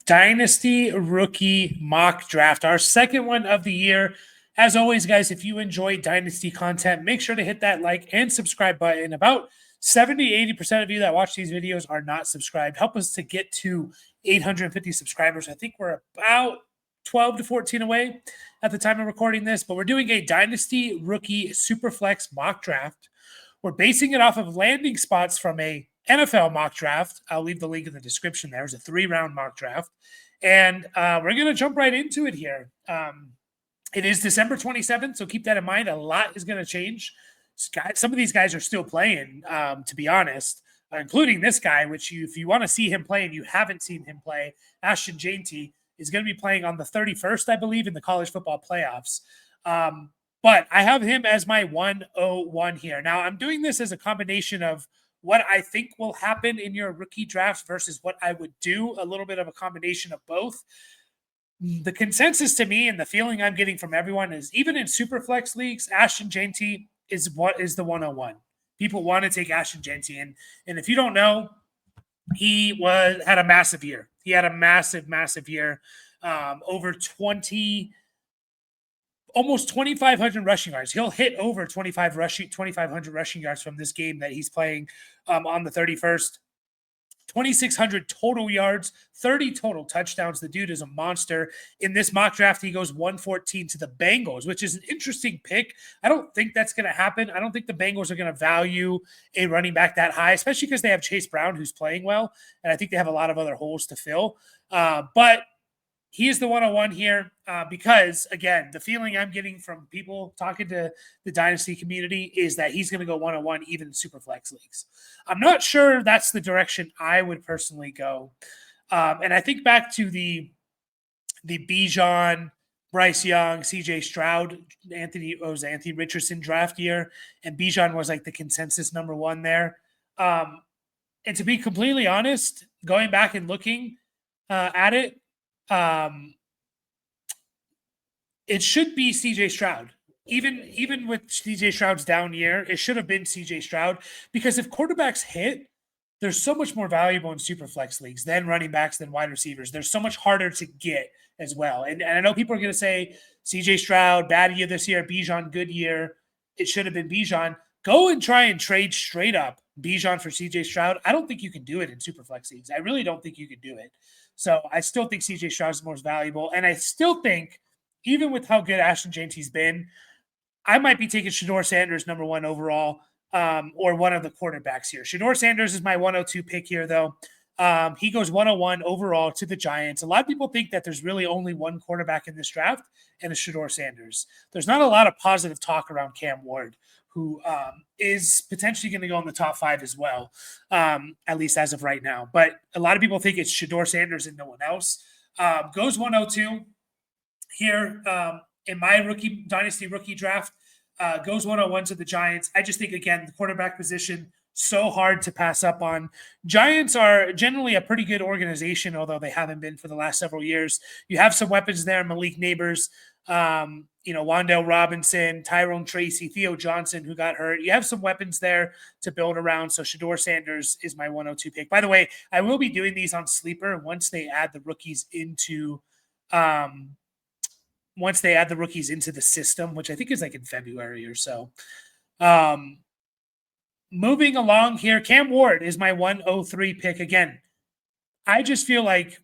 Dynasty rookie mock draft, our second one of the year. As always, guys, if you enjoy Dynasty content, make sure to hit that like and subscribe button. About 70-80% of you that watch these videos are not subscribed. Help us to get to 850 subscribers. I think we're about 12 to 14 away at the time of recording this, but we're doing a Dynasty rookie superflex mock draft. We're basing it off of landing spots from a NFL mock draft. I'll leave the link in the description there. It's a 3-round mock draft. And we're going to jump right into it here. It is December 27th, so keep that in mind. A lot is going to change. Some of these guys are still playing, to be honest, including this guy, which if you want to see him play and you haven't seen him play, Ashton Jani is going to be playing on the 31st, I believe, in the college football playoffs. But I have him as my 101 here. Now, I'm doing this as a combination of what I think will happen in your rookie draft versus what I would do, a little bit of a combination of both. The consensus to me and the feeling I'm getting from everyone is even in superflex leagues, Ashton Jani is what is the 101. People want to take Ashton Jani. And if you don't know, he had a massive year. He had a massive year, almost 2,500 rushing yards. He'll hit over 2,500 rushing yards from this game that he's playing on the 31st. 2,600 total yards, 30 total touchdowns. The dude is a monster. In this mock draft, he goes 114 to the Bengals, which is an interesting pick. I don't think that's going to happen. I don't think the Bengals are going to value a running back that high, especially because they have Chase Brown, who's playing well, and I think they have a lot of other holes to fill. But he is the 101 here because, again, the feeling I'm getting from people talking to the Dynasty community is that he's going to go 101 even in Superflex leagues. I'm not sure that's the direction I would personally go. And I think back to the Bijan, Bryce Young, CJ Stroud, Anthony Richardson draft year, and Bijan was like the consensus number one there. And to be completely honest, going back and looking at it, it should be CJ Stroud. Even with CJ Stroud's down year, it should have been CJ Stroud because if quarterbacks hit, they're so much more valuable in superflex leagues than running backs, than wide receivers. They're so much harder to get as well. And I know people are going to say CJ Stroud, bad year this year, Bijan, good year. It should have been Bijan. Go and try and trade straight up Bijan for CJ Stroud. I don't think you can do it in superflex leagues. I really don't think you could do it. So I still think CJ Stroud is the most valuable. And I still think, even with how good Ashton Jani's been, I might be taking Shedeur Sanders number one overall, or one of the quarterbacks here. Shedeur Sanders is my 102 pick here, though. He goes 101 overall to the Giants. A lot of people think that there's really only one quarterback in this draft, and it's Shedeur Sanders. There's not a lot of positive talk around Cam Ward, who is potentially going to go in the top 5 as well, at least as of right now. But a lot of people think it's Shedeur Sanders and no one else. Goes 102 here in my Dynasty rookie draft. Goes 101 to the Giants. I just think, again, the quarterback position, so hard to pass up on. Giants are generally a pretty good organization, although they haven't been for the last several years. You have some weapons there, Malik Neighbors, Wan'Dale Robinson, Tyrone Tracy, Theo Johnson, who got hurt. You have some weapons there to build around. So Shedeur Sanders is my 102 pick. By the way, I will be doing these on Sleeper once they add the rookies into the system, which I think is like in February or so. Moving along here, Cam Ward is my 103 pick. Again, I just feel like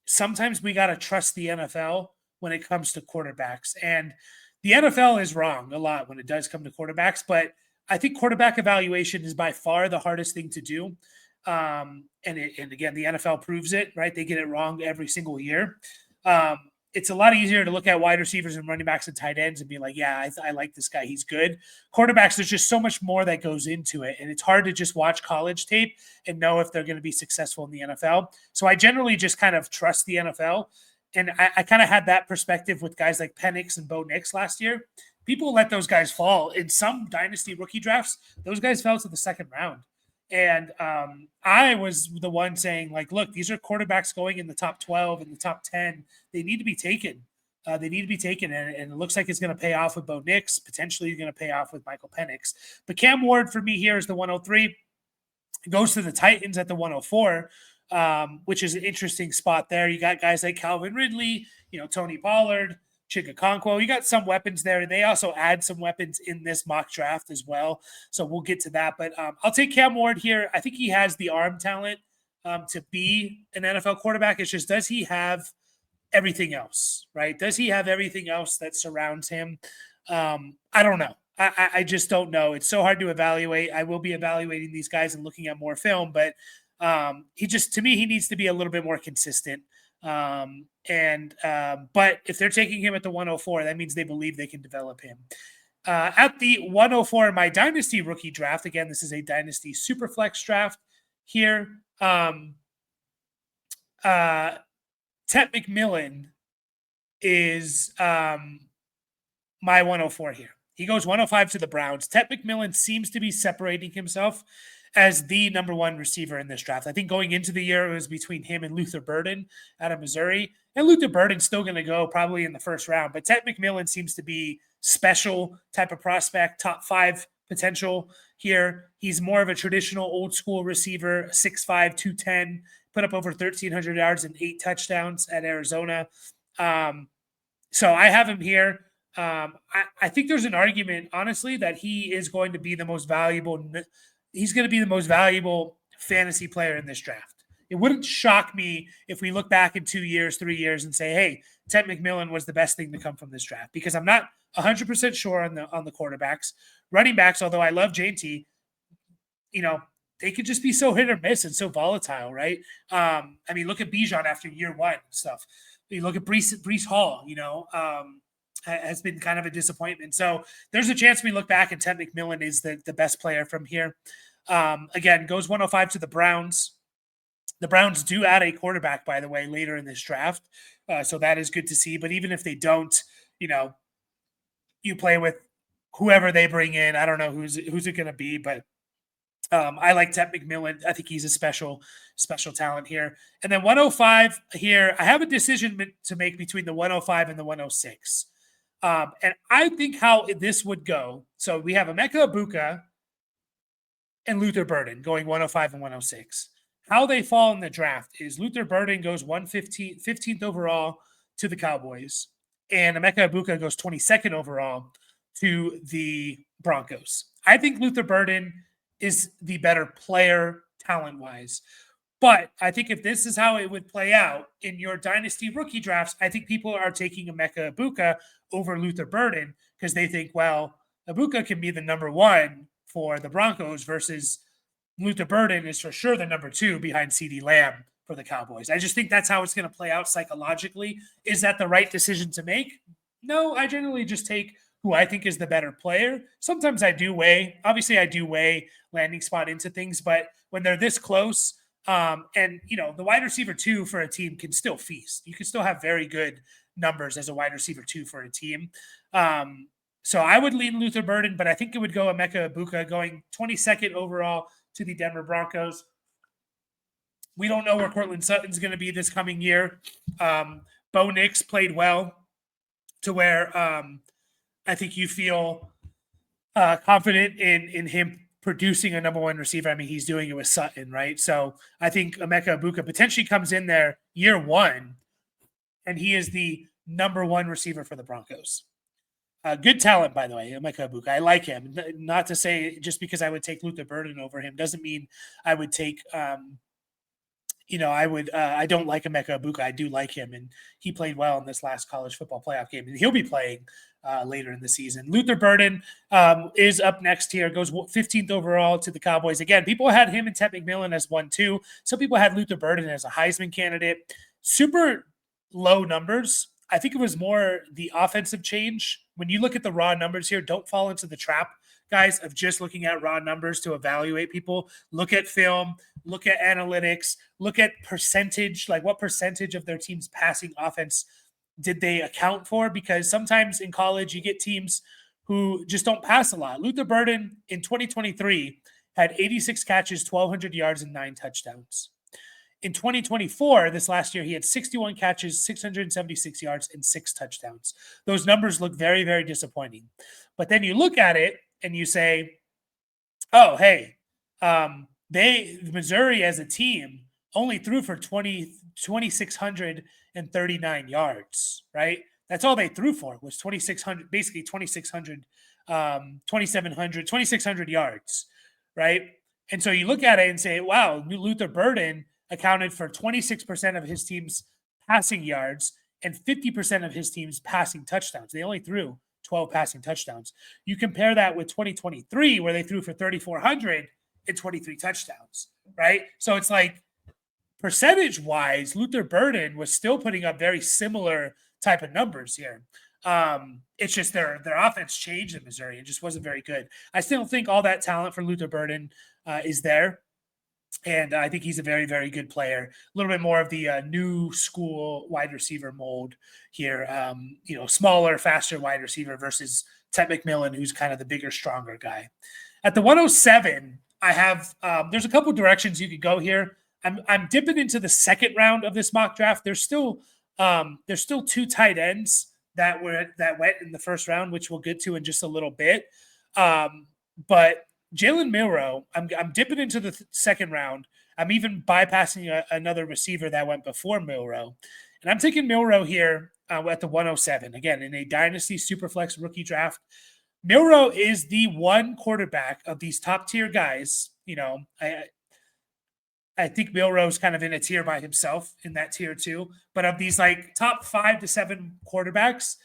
sometimes we got to trust the NFL when it comes to quarterbacks. And the NFL is wrong a lot when it does come to quarterbacks, but I think quarterback evaluation is by far the hardest thing to do. And again, the NFL proves it, right? They get it wrong every single year. It's a lot easier to look at wide receivers and running backs and tight ends and be like, yeah, I like this guy. He's good. Quarterbacks, there's just so much more that goes into it. And it's hard to just watch college tape and know if they're going to be successful in the NFL. So I generally just kind of trust the NFL. And I kind of had that perspective with guys like Penix and Bo Nix last year. People let those guys fall. In some Dynasty rookie drafts, those guys fell to the second round. And I was the one saying, like, look, these are quarterbacks going in the top 12 and the top 10. They need to be taken. And it looks like it's going to pay off with Bo Nix. Potentially going to pay off with Michael Penix. But Cam Ward for me here is the 103. It goes to the Titans at the 104. which is an interesting spot there. You got guys like Calvin Ridley, Tony Pollard, Chigakonkwo. You got some weapons there. They also add some weapons in this mock draft as well. So we'll get to that. But I'll take Cam Ward here. I think he has the arm talent to be an NFL quarterback. It's just, does he have everything else, right? Does he have everything else that surrounds him? I don't know. I just don't know. It's so hard to evaluate. I will be evaluating these guys and looking at more film, but to me, he needs to be a little bit more consistent. But if they're taking him at the 104, that means they believe they can develop him. At the 104 in my Dynasty rookie draft, again, this is a Dynasty Superflex draft here. Tet McMillan is my 104 here. He goes 105 to the Browns. Tet McMillan seems to be separating himself as the number one receiver in this draft. I think going into the year, it was between him and Luther Burton out of Missouri. And Luther Burton's still going to go probably in the first round. But Tet McMillan seems to be special type of prospect, top 5 potential here. He's more of a traditional old school receiver, 6'5", 210, put up over 1,300 yards and 8 touchdowns at Arizona. So I have him here. I think there's an argument, honestly, that he is going to be the most valuable. He's going to be the most valuable fantasy player in this draft. It wouldn't shock me if we look back in 2 years, 3 years and say, hey, Tet McMillan was the best thing to come from this draft, because I'm not 100% sure on the quarterbacks. Running backs, although I love JT, they could just be so hit or miss and so volatile, right? Look at Bijan after year one and stuff. You look at Breece Hall, has been kind of a disappointment. So there's a chance we look back and Tet McMillan is the best player from here. Again, goes 105 to the Browns. The Browns do add a quarterback, by the way, later in this draft. So that is good to see. But even if they don't, you play with whoever they bring in. I don't know who's it going to be, but I like Tet McMillan. I think he's a special talent here. And then 105 here, I have a decision to make between the 105 and the 106. And I think how this would go. So we have Abuka and Luther Burton going 105 and 106. How they fall in the draft is Luther Burton goes 15th overall to the Cowboys, and Abuka goes 22nd overall to the Broncos. I think Luther Burton is the better player talent-wise. But I think if this is how it would play out in your Dynasty rookie drafts, I think people are taking Abuka over Luther Burton because they think, well, Abuka can be the number one for the Broncos versus Luther Burton is for sure the number 2 behind CeeDee Lamb for the Cowboys. I just think that's how it's going to play out psychologically. Is that the right decision to make? No, I generally just take who I think is the better player. Sometimes I do weigh landing spot into things, but when they're this close, and the wide receiver 2 for a team can still feast. You can still have very good numbers as a wide receiver 2 for a team. So I would lean Luther Burton, but I think it would go Abuka going 22nd overall to the Denver Broncos. We don't know where Cortland Sutton's going to be this coming year. Bo Nix played well to where I think you feel confident in him producing a number 1 receiver. He's doing it with Sutton, right? So I think Abuka potentially comes in there year 1, and he is the number 1 receiver for the Broncos. Good talent, by the way, Abuka. I like him. Not to say just because I would take Luther Burton over him doesn't mean I would take I don't like Abuka. I do like him, and he played well in this last college football playoff game, and he'll be playing later in the season. Luther Burton is up next here, goes 15th overall to the Cowboys. Again, people had him and Tet McMillan as 1-2. Some people had Luther Burton as a Heisman candidate. Super low numbers. I think it was more the offensive change. When you look at the raw numbers here, don't fall into the trap, guys, of just looking at raw numbers to evaluate people. Look at film, look at analytics, look at percentage, like what percentage of their team's passing offense did they account for? Because sometimes in college you get teams who just don't pass a lot. Luther Burton in 2023 had 86 catches, 1,200 yards, and 9 touchdowns. In 2024, this last year, he had 61 catches, 676 yards, and 6 touchdowns. Those numbers look very, very disappointing. But then you look at it and you say, oh, hey, Missouri as a team only threw for 2,639 yards, right? That's all they threw for was 2,600, basically 2,600, 2,700, 2,600 yards, right? And so you look at it and say, wow, Luther Burton accounted for 26% of his team's passing yards and 50% of his team's passing touchdowns. They only threw 12 passing touchdowns. You compare that with 2023, where they threw for 3,400 and 23 touchdowns, right? So it's like, percentage-wise, Luther Burton was still putting up very similar type of numbers here. It's just their offense changed in Missouri. It just wasn't very good. I still think all that talent for Luther Burton is there. And I think he's a very, very good player. A little bit more of the new school wide receiver mold here. Smaller, faster wide receiver versus Ted McMillan, who's kind of the bigger, stronger guy. At the 107, I have there's a couple directions you could go here. I'm dipping into the second round of this mock draft. There's still two tight ends that went in the first round, which we'll get to in just a little bit. But Jaylen Mio, I'm dipping into the second round. I'm even bypassing another receiver that went before Mio, and I'm taking Mio here at the 107. Again, in a Dynasty Superflex rookie draft. Mio is the one quarterback of these top tier guys. I think Milroe's kind of in a tier by himself in that tier too. But of these like top 5 to 7 quarterbacks,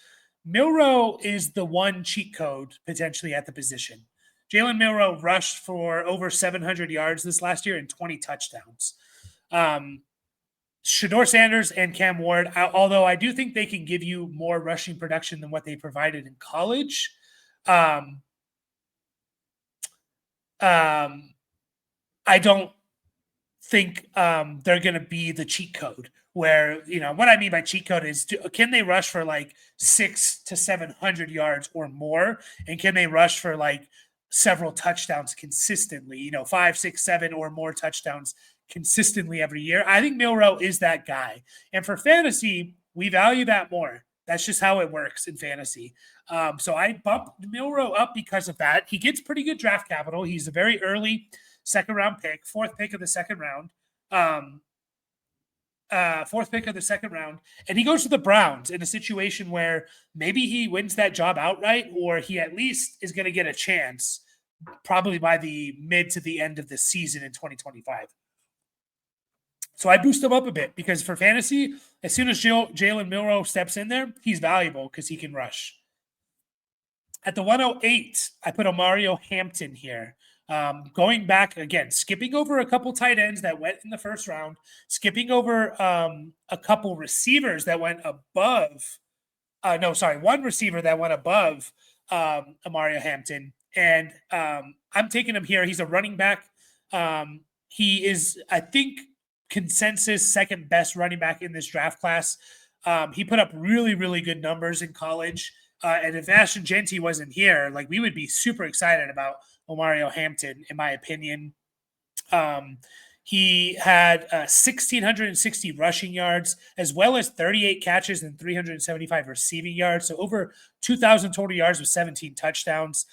Milroe is the one cheat code potentially at the position. Jaylen Mio rushed for over 700 yards this last year and 20 touchdowns. Shedeur Sanders and Cam Ward, although I do think they can give you more rushing production than what they provided in college. I don't think they're going to be the cheat code where, what I mean by cheat code is, can they rush for like 600 to 700 yards or more? And can they rush for like several touchdowns consistently, 5, 6, 7 or more touchdowns consistently every year? I think Milroe is that guy. And for fantasy, we value that more. That's just how it works in fantasy. So I bumped Milroe up because of that. He gets pretty good draft capital. He's a very early second round pick, fourth pick of the second round. And he goes to the Browns in a situation where maybe he wins that job outright, or he at least is going to get a chance probably by the mid to the end of the season in 2025. So I boost him up a bit because for fantasy, as soon as Jaylen Mio steps in there, he's valuable because he can rush. At the 108, I put Omario Hampton here. Going back again, skipping over a couple tight ends that went in the first round, skipping over a couple receivers that went above. One receiver that went above Omario Hampton, and I'm taking him here. He's a running back. He is, I think, consensus second best running back in this draft class. He put up really, really good numbers in college. And if Ashton Jani wasn't here, like, we would be super excited about Omario Hampton, in my opinion. He had 1,660 rushing yards, as well as 38 catches and 375 receiving yards. So over 2,000 total yards with 17 touchdowns.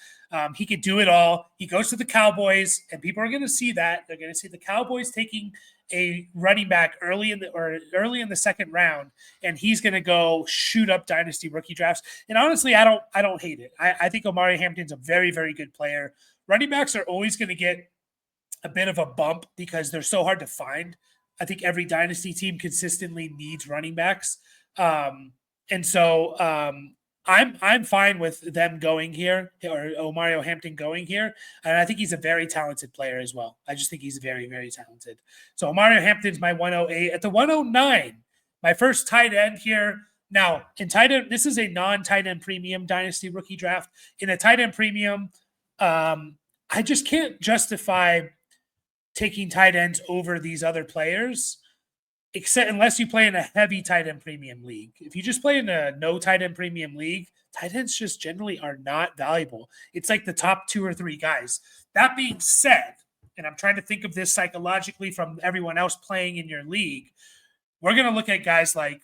He could do it all. He goes to the Cowboys, and people are going to see that. They're going to see the Cowboys taking a running back early in the second round, and he's going to go shoot up dynasty rookie drafts. And honestly, I don't hate it. I think Omario Hampton's a very, very good player. Running backs are always going to get a bit of a bump because they're so hard to find. I think every dynasty team consistently needs running backs. And so I'm fine with them going here, or Omario Hampton going here. And I think he's a very talented player as well. I just think he's very, very talented. So Omario Hampton's my 108. At the 109, my first tight end here. Now, in tight end, this is a non-tight end premium dynasty rookie draft. In a tight end premium, I just can't justify taking tight ends over these other players, except unless you play in a heavy tight end premium league. If you just play in a no tight end premium league, tight ends just generally are not valuable. It's like the top 2 or 3 guys. That being said, and I'm trying to think of this psychologically from everyone else playing in your league, we're going to look at guys like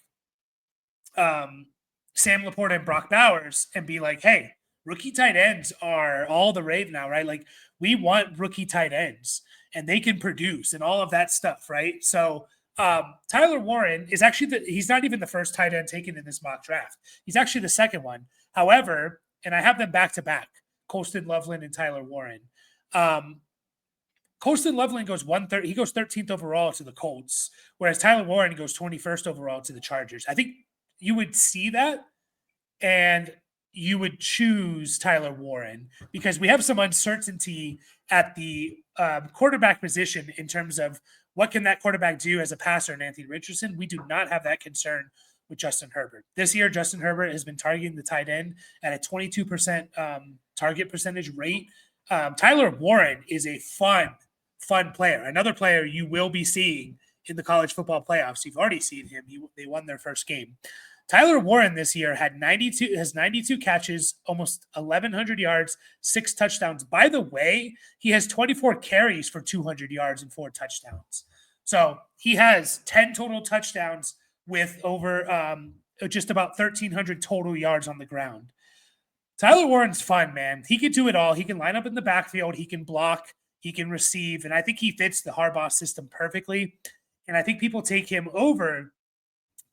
Sam Laporta and Brock Bowers and be like, hey, rookie tight ends are all the rave now, right? Like, we want rookie tight ends. and they can produce and all of that stuff, right? So Tyler Warren is actually he's not even the first tight end taken in this mock draft. He's actually the second one. However, and I have them back to back, Colston Loveland and Tyler Warren. Colston Loveland goes 130. He goes 13th overall to the Colts, whereas Tyler Warren goes 21st overall to the Chargers. I think you would see that, and you would choose Tyler Warren because we have some uncertainty at the quarterback position in terms of what can that quarterback do as a passer in Anthony Richardson. We do not have that concern with Justin Herbert. This year, Justin Herbert has been targeting the tight end at a 22% target percentage rate. Tyler Warren is a fun player. Another player you will be seeing in the college football playoffs. You've already seen him. They won their first game. Tyler Warren this year has 92 catches, almost 1,100 yards, 6 touchdowns. By the way, he has 24 carries for 200 yards and 4 touchdowns. So he has 10 total touchdowns with over just about 1,300 total yards on the ground. Tyler Warren's fun, man. He can do it all. He can line up in the backfield. He can block. He can receive. And I think he fits the Harbaugh system perfectly. And I think people take him over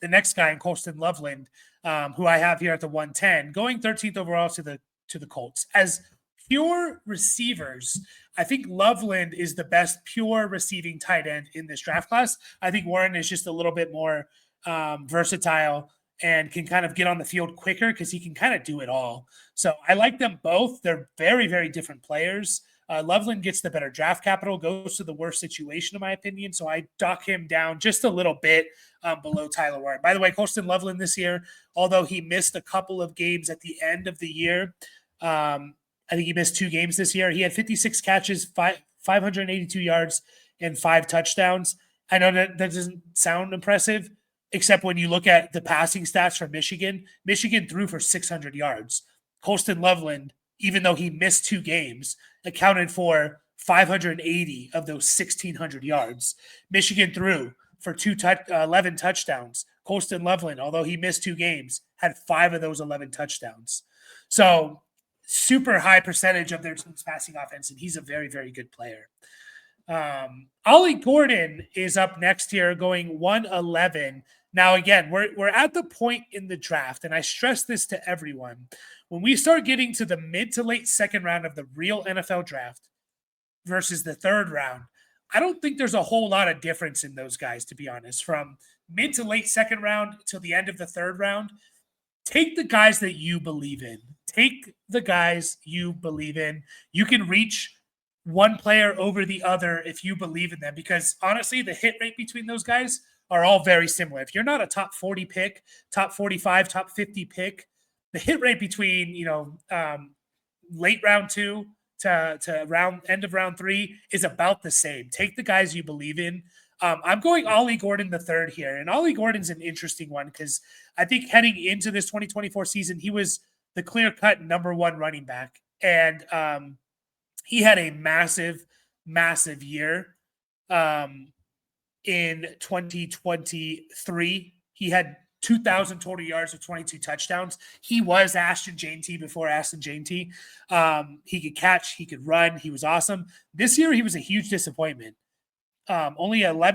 the next guy in Colston Loveland, who I have here at the 110, going 13th overall to the Colts. As pure receivers, I think Loveland is the best pure receiving tight end in this draft class. I think Warren is just a little bit more versatile and can kind of get on the field quicker because he can kind of do it all. So I like them both. They're very, very different players. Loveland gets the better draft capital, goes to the worst situation, in my opinion. So I dock him down just a little bit below Tyler Warren. By the way, Colston Loveland this year, although he missed a couple of games at the end of the year, I think he missed 2 games this year. He had 56 catches, 582 yards, and 5 touchdowns. I know that doesn't sound impressive, except when you look at the passing stats for Michigan. Michigan threw for 600 yards. Colston Loveland, even though he missed 2 games, accounted for 580 of those 1,600 yards. Michigan threw for 11 touchdowns. Colston Loveland, although he missed 2 games, had 5 of those 11 touchdowns. So super high percentage of their team's passing offense, and he's a very, very good player. Oly Gordon is up next here, going 111. Now, again, we're at the point in the draft, and I stress this to everyone. When we start getting to the mid to late second round of the real NFL draft versus the third round, I don't think there's a whole lot of difference in those guys, to be honest. From mid to late second round till the end of the third round, take the guys that you believe in. Take the guys you believe in. You can reach one player over the other if you believe in them, because honestly, the hit rate between those guys are all very similar. If you're not a top 40 pick, top 45, top 50 pick, the hit rate between, late round 2 to end of round 3 is about the same. Take the guys you believe in. I'm going Oly Gordon the third here, and Oly Gordon's an interesting one because I think heading into this 2024 season, he was the clear-cut number 1 running back, and he had a massive, massive year in 2023. He had 2,000 total yards with 22 touchdowns. He was Ashton Jani before Ashton Jani. He could catch, he could run, he was awesome. This year, he was a huge disappointment. Only less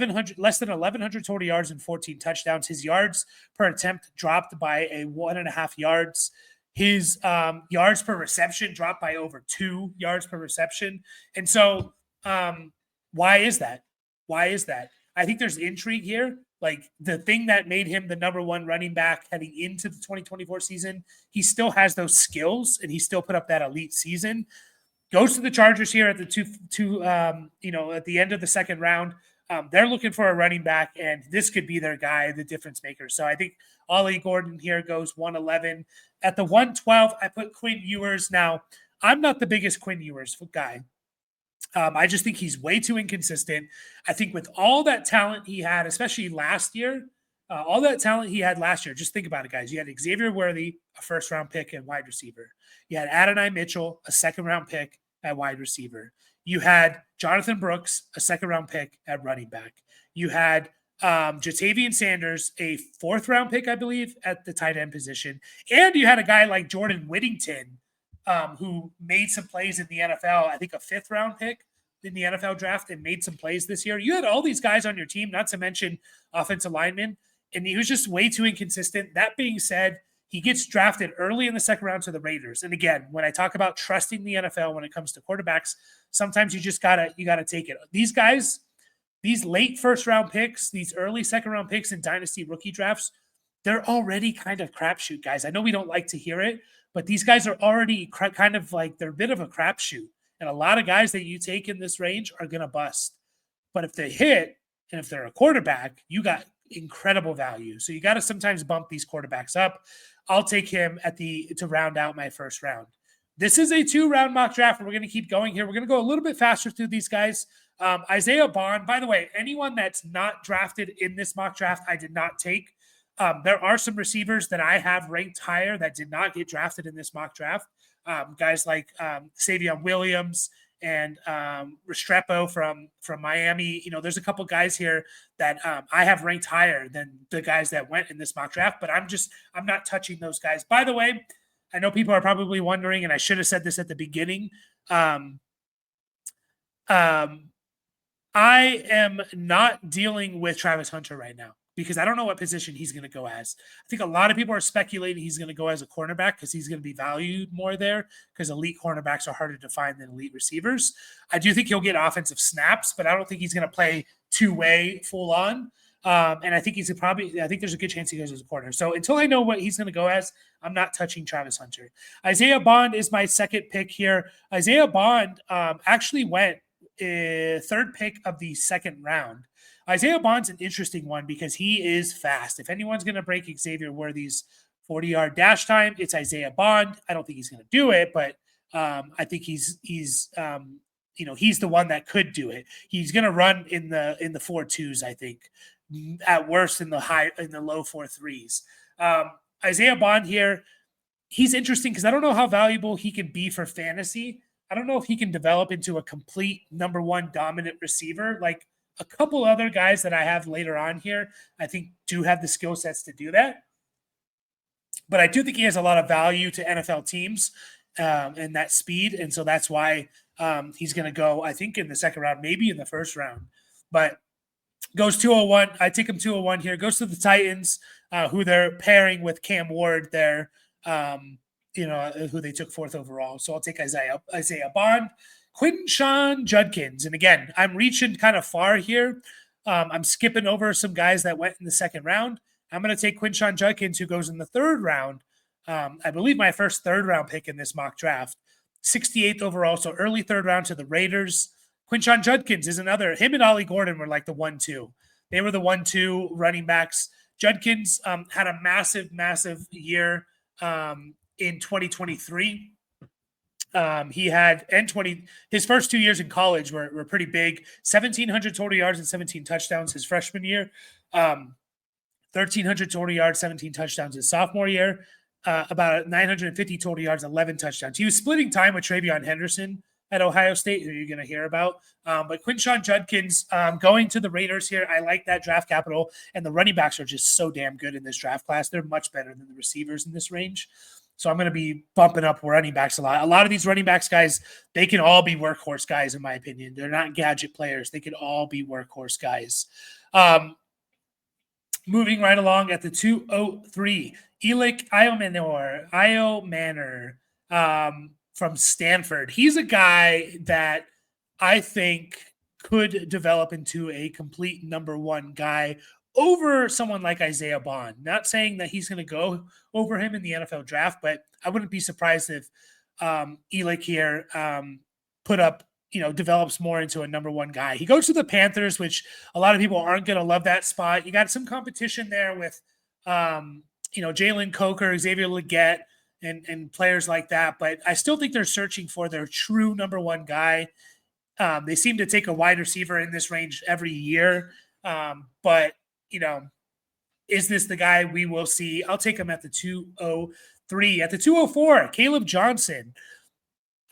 than 1,100 total yards and 14 touchdowns. His yards per attempt dropped by 1.5 yards. His yards per reception dropped by over 2 yards per reception. And so why is that? I think there's intrigue here. Like, the thing that made him the number 1 running back heading into the 2024 season, he still has those skills and he still put up that elite season. Goes to the Chargers here at the at the end of the second round. They're looking for a running back, and this could be their guy, the difference maker. So I think Oly Gordon here goes 111. At the 112, I put Quinn Ewers. Now, I'm not the biggest Quinn Ewers guy. I just think he's way too inconsistent. I think with all that talent he had, especially last year, just think about it, guys. You had Xavier Worthy, a first-round pick and wide receiver. You had Adonai Mitchell, a second-round pick at wide receiver. You had Jonathan Brooks, a second-round pick at running back. You had Jatavian Sanders, a fourth-round pick, I believe, at the tight end position. And you had a guy like Jordan Whittington, who made some plays in the NFL, I think a fifth-round pick in the NFL draft and made some plays this year. You had all these guys on your team, not to mention offensive linemen, and he was just way too inconsistent. That being said, he gets drafted early in the second round to the Raiders. And again, when I talk about trusting the NFL when it comes to quarterbacks, sometimes you just gotta take it. These guys, these late first round picks, these early second round picks in dynasty rookie drafts, they're already kind of crapshoot guys. I know we don't like to hear it, but these guys are already kind of like, they're a bit of a crapshoot. And a lot of guys that you take in this range are going to bust. But if they hit, and if they're a quarterback, you got incredible value. So you got to sometimes bump these quarterbacks up. I'll take him to round out my first round. This is a 2-round mock draft, and we're going to keep going here. We're going to go a little bit faster through these guys. Isaiah Bond, by the way, anyone that's not drafted in this mock draft, I did not take. There are some receivers that I have ranked higher that did not get drafted in this mock draft. Guys like Savion Williams and Restrepo from Miami. You know, there's a couple guys here that I have ranked higher than the guys that went in this mock draft, but I'm not touching those guys. By the way, I know people are probably wondering, and I should have said this at the beginning. I am not dealing with Travis Hunter right now, because I don't know what position he's going to go as. I think a lot of people are speculating he's going to go as a cornerback because he's going to be valued more there, because elite cornerbacks are harder to find than elite receivers. I do think he'll get offensive snaps, but I don't think he's going to play two-way full on. And I think I think there's a good chance he goes as a corner. So until I know what he's going to go as, I'm not touching Travis Hunter. Isaiah Bond is my second pick here. Isaiah Bond actually went third pick of the second round. Isaiah Bond's an interesting one because he is fast. If anyone's going to break Xavier Worthy's 40-yard dash time, it's Isaiah Bond. I don't think he's going to do it, but I think he's the one that could do it. He's going to run in the 4.2s, I think, at worst in the low 4.3s. Isaiah Bond here, he's interesting because I don't know how valuable he can be for fantasy. I don't know if he can develop into a complete number one dominant receiver. Like a couple other guys that I have later on here, I think do have the skill sets to do that. But I do think he has a lot of value to NFL teams and that speed. And so that's why he's going to go, I think, in the second round, maybe in the first round. But goes 201. I take him 201 here. Goes to the Titans, who they're pairing with Cam Ward there, who they took fourth overall. So I'll take Isaiah Bond. Quincy Judkins. And again, I'm reaching kind of far here. I'm skipping over some guys that went in the second round. I'm going to take Quincy Judkins, who goes in the third round. I believe my first third-round pick in this mock draft. 68th overall, so early third round to the Raiders. Quincy Judkins is another. Him and Oly Gordon were like the 1-2. They were the 1-2 running backs. Judkins had a massive, massive year in 2023. He had his first 2 years in college were pretty big. 1,700 total yards and 17 touchdowns his freshman year. 1,300 total yards, 17 touchdowns his sophomore year. About 950 total yards, 11 touchdowns. He was splitting time with Trayon Henderson at Ohio State, who you're going to hear about. But Quincy Judkins going to the Raiders here, I like that draft capital. And the running backs are just so damn good in this draft class. They're much better than the receivers in this range. So I'm going to be bumping up running backs a lot. A lot of these running backs, guys, they can all be workhorse guys, in my opinion. They're not gadget players. They can all be workhorse guys. Moving right along at the 203, Eli Mannion from Stanford. He's a guy that I think could develop into a complete number one guy over someone like Isaiah Bond. Not saying that he's going to go over him in the NFL draft, but I wouldn't be surprised if Eli here develops more into a number one guy. He goes to the Panthers, which a lot of people aren't going to love that spot. You got some competition there with, Jalen Coker, Xavier Legette, and players like that. But I still think they're searching for their true number one guy. They seem to take a wide receiver in this range every year. But is this the guy we will see? I'll take him at the 203. At the 204, Caleb Johnson.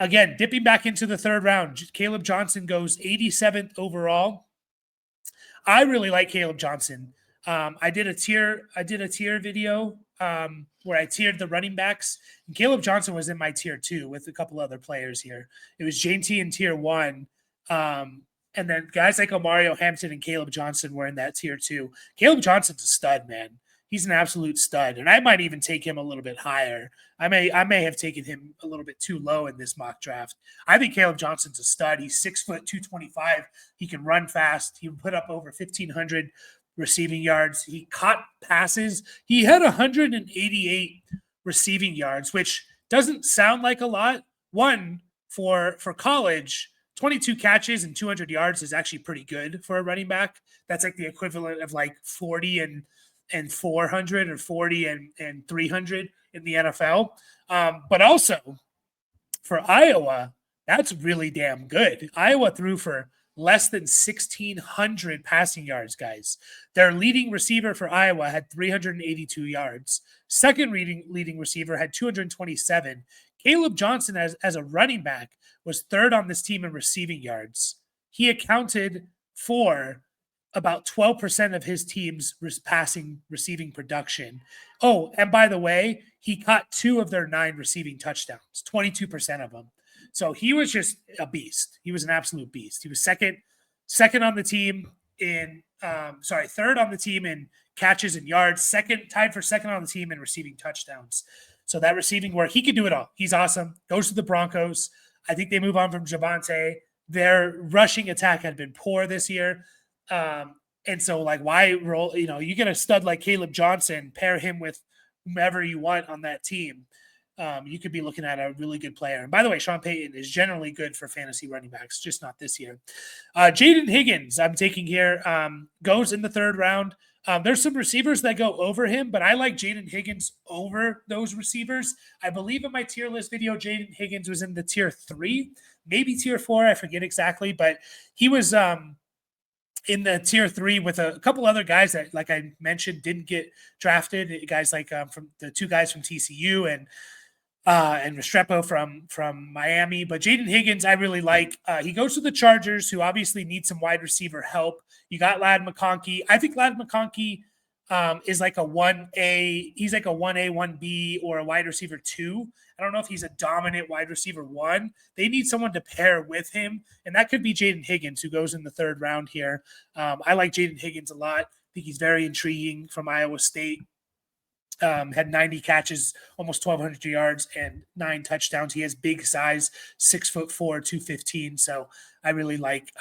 Again, dipping back into the third round, Caleb Johnson goes 87th overall. I really like Caleb Johnson. I did a tier video where I tiered the running backs, and Caleb Johnson was in my tier 2 with a couple other players here. It was JT in tier 1, And then guys like Omario Hampton and Caleb Johnson were in that tier too. Caleb Johnson's a stud, man. He's an absolute stud, and I might even take him a little bit higher. I may have taken him a little bit too low in this mock draft. I think Caleb Johnson's a stud. He's 6 foot 225. He can run fast. He put up over 1,500 receiving yards. He caught passes. He had 188 receiving yards, which doesn't sound like a lot. One, for college, 22 catches and 200 yards is actually pretty good for a running back. That's like the equivalent of like 40 and 400 or 40 and 300 in the NFL. But also for Iowa, that's really damn good. Iowa threw for less than 1,600 passing yards, guys. Their leading receiver for Iowa had 382 yards. Second leading receiver had 227. Caleb Johnson, as a running back, was third on this team in receiving yards. He accounted for about 12% of his team's receiving production. Oh, and by the way, he caught 2 of their 9 receiving touchdowns, 22% of them. So he was just a beast. He was an absolute beast. He was second on the team in third on the team in catches and yards, tied for second on the team in receiving touchdowns. So that receiving work, he could do it all. He's awesome. Goes to the Broncos. I think they move on from Javonte. Their rushing attack had been poor this year. And so, like, why roll? You get a stud like Caleb Johnson, pair him with whomever you want on that team. You could be looking at a really good player. And by the way, Sean Payton is generally good for fantasy running backs, just not this year. Jaden Higgins, I'm taking here, goes in the 3rd round. There's some receivers that go over him, but I like Jaden Higgins over those receivers. I believe in my tier list video, Jaden Higgins was in the tier 3, maybe tier 4. I forget exactly, but he was in the tier 3 with a couple other guys that, like I mentioned, didn't get drafted. Guys like from the 2 guys from TCU and Restrepo from Miami. But Jaden Higgins, I really like. He goes to the Chargers, who obviously need some wide receiver help. You got Ladd McConkey. I think Ladd McConkey is like a 1A. He's like a 1A, 1B, or a wide receiver 2. I don't know if he's a dominant wide receiver 1. They need someone to pair with him, and that could be Jaden Higgins, who goes in the 3rd round here. I like Jaden Higgins a lot. I think he's very intriguing from Iowa State. Had 90 catches, almost 1,200 yards, and 9 touchdowns. He has big size, 6'4", 215. So I really like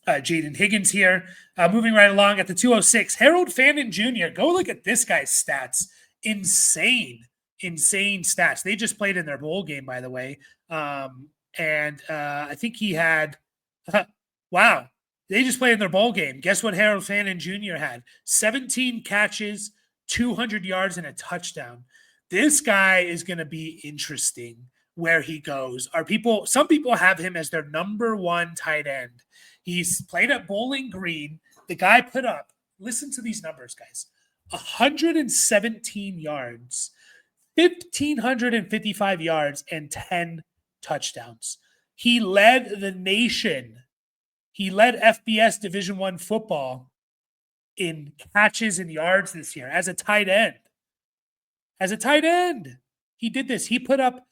Jaden Higgins here. Moving right along at the 206, Harold Fanon Jr. Go look at this guy's stats. Insane stats. They just played in their bowl game, by the way. And I think he had, wow, they just played in their bowl game. Guess what Harold Fanon Jr. had? 17 catches, 200 yards, and a touchdown. This guy is going to be interesting where he goes. Some people have him as their number 1 tight end. He's played at Bowling Green. The guy put up, listen to these numbers, guys, 117 yards, 1,555 yards, and 10 touchdowns. He led the nation. He led FBS Division I football in catches and yards this year as a tight end. He did this. He put up,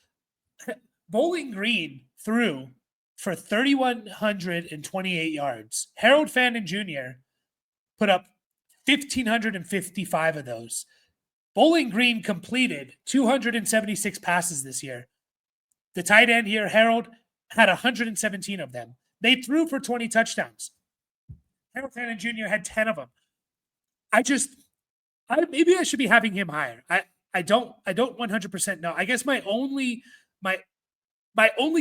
Bowling Green threw for 3,128 yards. Harold Fanon Jr. put up 1,555 of those. Bowling Green completed 276 passes this year. The tight end here, Harold, had 117 of them. They threw for 20 touchdowns. Harold Fanon Jr. had 10 of them. Maybe I should be having him higher. I don't 100% know. I guess my only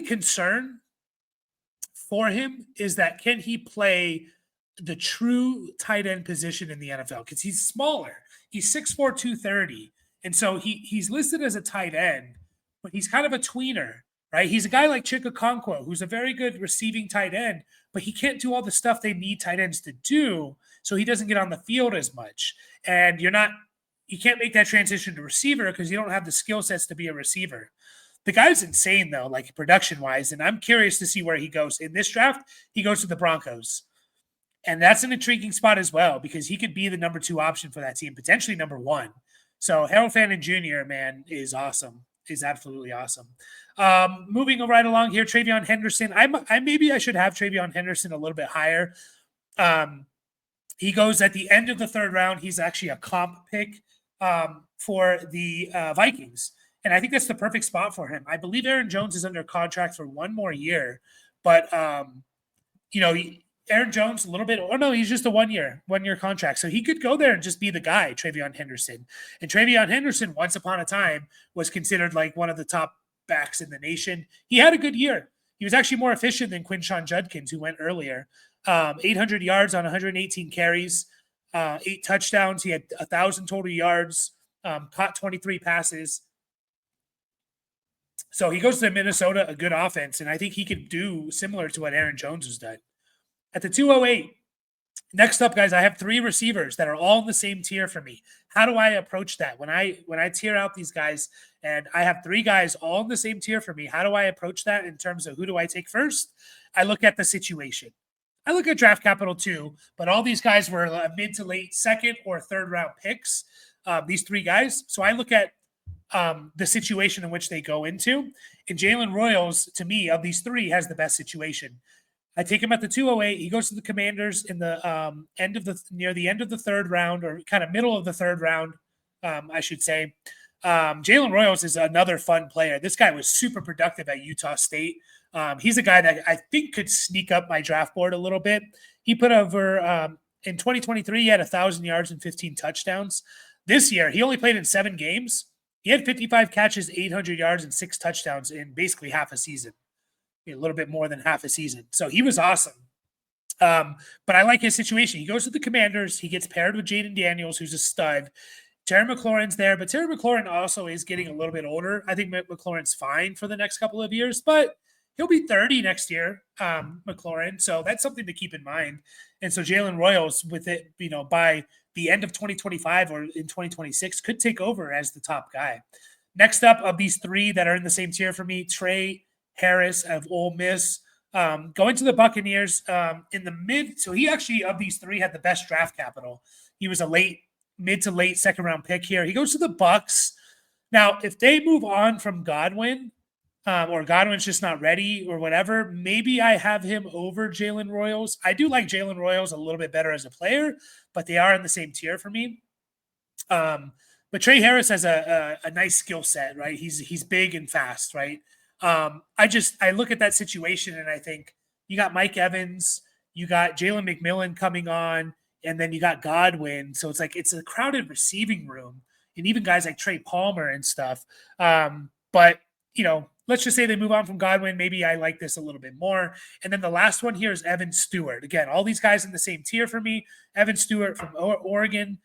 concern for him is that can he play the true tight end position in the NFL? Because he's smaller. He's 6'4", 230. And so he's listed as a tight end, but he's kind of a tweener, right? He's a guy like Chika Okonkwo, who's a very good receiving tight end, but he can't do all the stuff they need tight ends to do, so he doesn't get on the field as much. And you can't make that transition to receiver because you don't have the skill sets to be a receiver. The guy's insane, though, like production-wise, and I'm curious to see where he goes. In this draft, he goes to the Broncos. And that's an intriguing spot as well because he could be the number 2 option for that team, potentially number 1. So Harold Fanon Jr., man, is awesome. is absolutely awesome. Moving right along here, Trayon Henderson. Maybe I should have Trayon Henderson a little bit higher. He goes at the end of the third round. He's actually a comp pick for the Vikings. And I think that's the perfect spot for him. I believe Aaron Jones is under contract for one more year. But, Aaron Jones, a little bit, oh no, he's just a one-year contract. So he could go there and just be the guy, Trayon Henderson. And Trayon Henderson, once upon a time, was considered like one of the top backs in the nation. He had a good year. He was actually more efficient than Quincy Judkins, who went earlier. 800 yards on 118 carries, 8 touchdowns. He had 1,000 total yards, caught 23 passes. So he goes to Minnesota, a good offense, and I think he could do similar to what Aaron Jones has done. At the 208, next up, guys, I have 3 receivers that are all in the same tier for me. How do I approach that? When I tier out these guys and I have 3 guys all in the same tier for me, how do I approach that in terms of who do I take first? I look at the situation. I look at draft capital too, but all these guys were mid to late second or third round picks, these 3 guys. So I look at the situation in which they go into. And Jaylen Royals, to me, of these 3, has the best situation. I take him at the 208. He goes to the Commanders in the near the end of the third round, or kind of middle of the third round, I should say. Jaylen Royals is another fun player. This guy was super productive at Utah State. He's a guy that I think could sneak up my draft board a little bit. He put over in 2023, he had 1,000 yards and 15 touchdowns. This year, he only played in 7 games. He had 55 catches, 800 yards, and 6 touchdowns in basically half a season. A little bit more than half a season. So he was awesome. But I like his situation. He goes to the Commanders. He gets paired with Jaden Daniels, who's a stud. Terry McLaurin's there, but Terry McLaurin also is getting a little bit older. I think McLaurin's fine for the next couple of years, but he'll be 30 next year, McLaurin. So that's something to keep in mind. And so Jaylen Royals, with it, by the end of 2025 or in 2026, could take over as the top guy. Next up of these 3 that are in the same tier for me, Trey Harris of Ole Miss, going to the Buccaneers in the mid. So he actually, of these 3, had the best draft capital. He was a mid to late second round pick here. He goes to the Bucs. Now, if they move on from Godwin, or Godwin's just not ready or whatever, maybe I have him over Jaylen Royals. I do like Jaylen Royals a little bit better as a player, but they are in the same tier for me. But Trey Harris has a nice skill set, right? He's big and fast, right? I look at that situation and I think you got Mike Evans, you got Jalen McMillan coming on, and then you got Godwin. So it's a crowded receiving room, and even guys like Trey Palmer and stuff. But let's just say they move on from Godwin. Maybe I like this a little bit more. And then the last one here is Evan Stewart. Again, all these guys in the same tier for me. Evan Stewart from Oregon.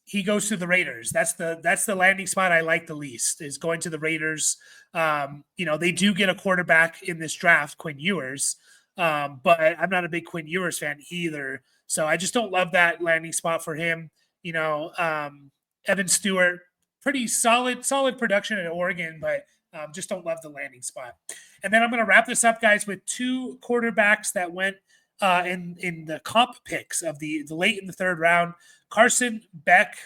He goes to the Raiders. That's the landing spot I like the least, is going to the Raiders. They do get a quarterback in this draft, Quinn Ewers, but I'm not a big Quinn Ewers fan either. So I just don't love that landing spot for him. Evan Stewart, pretty solid production at Oregon, but just don't love the landing spot. And then I'm going to wrap this up, guys, with 2 quarterbacks that went in the comp picks of the late in the third round. Carson Beck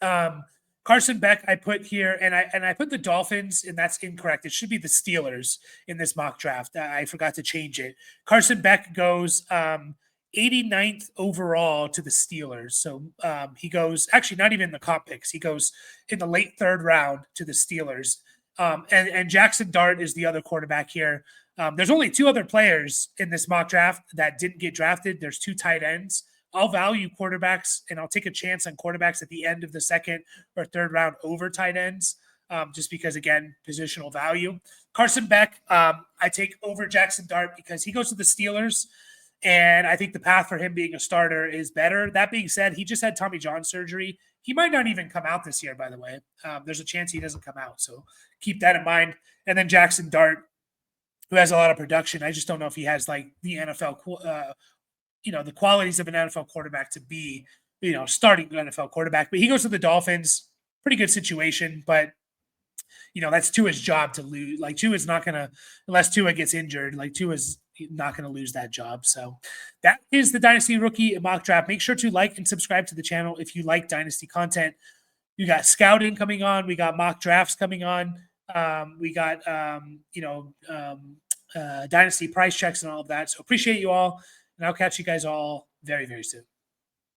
I put here, and I put the Dolphins, and that's incorrect. It should be the Steelers in this mock draft. I forgot to change it. Carson Beck goes 89th overall to the Steelers. So he goes, actually not even in the comp picks. He goes in the late third round to the Steelers. And Jackson Dart is the other quarterback here. There's only 2 other players in this mock draft that didn't get drafted. There's 2 tight ends. I'll value quarterbacks, and I'll take a chance on quarterbacks at the end of the second or third round over tight ends, just because, again, positional value. Carson Beck, I take over Jackson Dart because he goes to the Steelers, and I think the path for him being a starter is better. That being said, he just had Tommy John surgery. He might not even come out this year, by the way. There's a chance he doesn't come out, so keep that in mind. And then Jackson Dart, who has a lot of production. I just don't know if he has the NFL the qualities of an NFL quarterback to be, starting an NFL quarterback. But he goes to the Dolphins, pretty good situation, but that's Tua's job to lose. Tua's not going to, unless Tua gets injured, Tua's not going to lose that job. So that is the Dynasty Rookie mock draft. Make sure to like and subscribe to the channel if you like Dynasty content. You got scouting coming on. We got mock drafts coming on. We got Dynasty price checks and all of that. So appreciate you all, and I'll catch you guys all very, very soon.